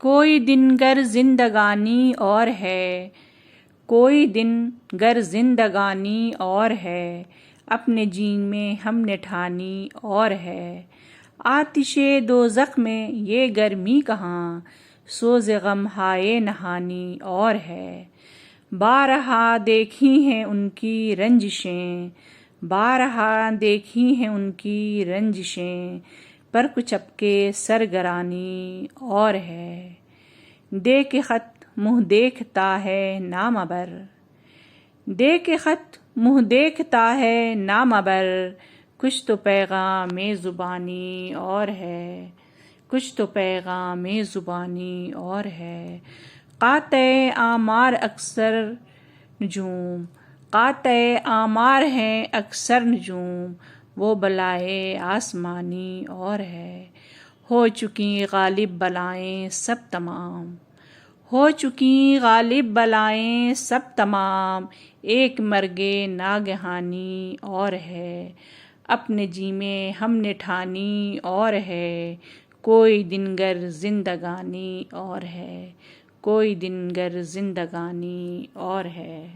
کوئی دن گر زندگانی اور ہے، کوئی دن گر زندگانی اور ہے، اپنے جین میں ہم نے ٹھانی اور ہے۔ آتش دوزخ میں یہ گرمی کہاں، سوز غم ہائے نہانی اور ہے۔ بارہا دیکھی ہیں ان کی رنجشیں، بارہا دیکھی ہیں ان کی رنجشیں، پر کچھ اب کے سرگرانی اور ہے۔ دے کے خط منہ دیکھتا ہے نامبر، دے کے خط منہ دیکھتا ہے نامبر، کچھ تو پیغام زبانی اور ہے، کچھ تو پیغام زبانی اور ہے۔ قاطع اعمار اکثر نجوم، قاطع اعمار ہیں اکثر نجوم، وہ بلائے آسمانی اور ہے۔ ہو چکی غالب بلائیں سب تمام، ہو چکی غالب بلائیں سب تمام، ایک مرگ ناگہانی اور ہے، اپنے جی میں ہم نے ٹھانی اور ہے۔ کوئی دن گر زندگانی اور ہے، کوئی دن گر زندگانی اور ہے۔